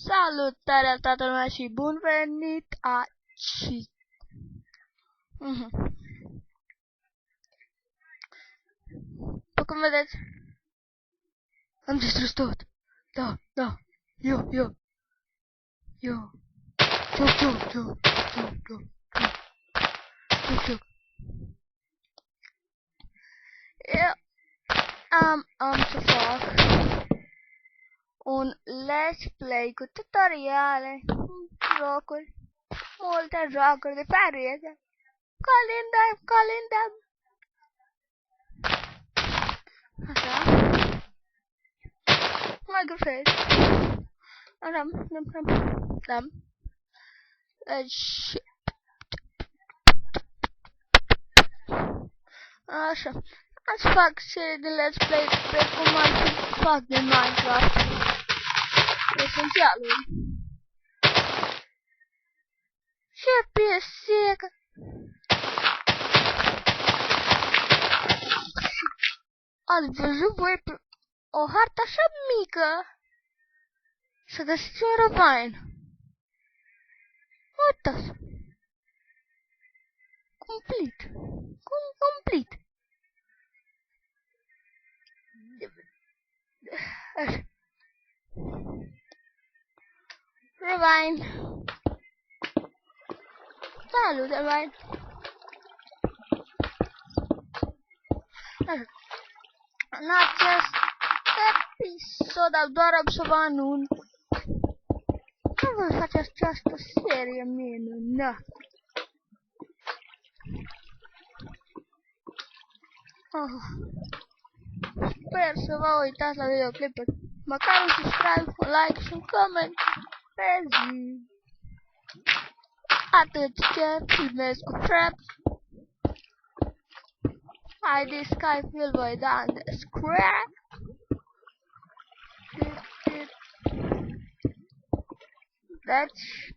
Salutare toată lumea și bun venit aici. După cum vedeți, am distrus tot. Da. Eu. Eu am să fac un let's play cu tutoriale, jocuri, multe jocuri de perete, calendar. Așa. Mai grufesc. Da. Deci, așa. Ați fac serie de let's play pe cum am să fac de Minecraft. Esențialul. Ce piesecă! Ați văzut voi pe o hartă așa mică să găsiți un ravine. Uitați! Complet. Așa. Ravine. Salut, Ravine. Așa. În acest episod al doar observa nu voi face această serie minunată. Sper să vă uitați la videoclipuri. Măcar un subscribe, un like și un coment pe zi. Atât ce filmez cu traps. ID Skype îl voi da în descriere. Deci,